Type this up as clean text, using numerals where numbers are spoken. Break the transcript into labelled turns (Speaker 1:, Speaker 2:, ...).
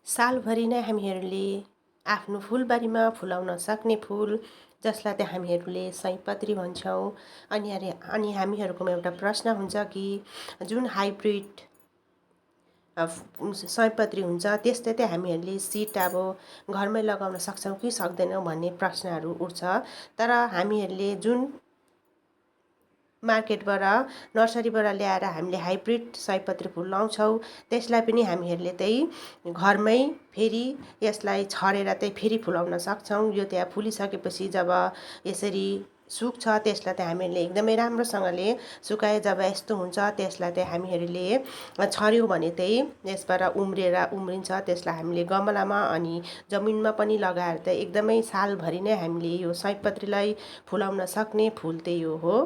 Speaker 1: सालभरि नै हामीहरूले आफ्नो फुलबारीमा फुलाउन सक्ने फुल जसलाई चाहिँ हामीहरूले सयपत्री भन्छौँ। अनि हामीहरूकोमा एउटा प्रश्न हुन्छ कि जुन हाइब्रिड सयपत्री हुन्छ त्यस्तै चाहिँ हामीहरूले सिड अब घरमै लगाउन सक्छौँ कि सक्दैनौँ भन्ने प्रश्नहरू उठ्छ। तर हामीहरूले जुन मार्केटबाट नर्सरीबाट ल्याएर हामीले हाइब्रिड सयपत्री फुल लाउँछौँ त्यसलाई पनि हामीहरूले चाहिँ घरमै फेरि यसलाई छरेर चाहिँ फेरि फुलाउन सक्छौँ। यो त्यहाँ फुलिसकेपछि जब यसरी सुक्छ त्यसलाई चाहिँ हामीहरूले एकदमै राम्रोसँगले सुकाए जब यस्तो हुन्छ त्यसलाई चाहिँ हामीहरूले छर्यौँ भने चाहिँ यसबाट उम्रिन्छ। त्यसलाई हामीले गमलामा अनि जमिनमा पनि लगाएर चाहिँ एकदमै सालभरि नै हामीले यो सयपत्रीलाई फुलाउन सक्ने फुल चाहिँ यो हो।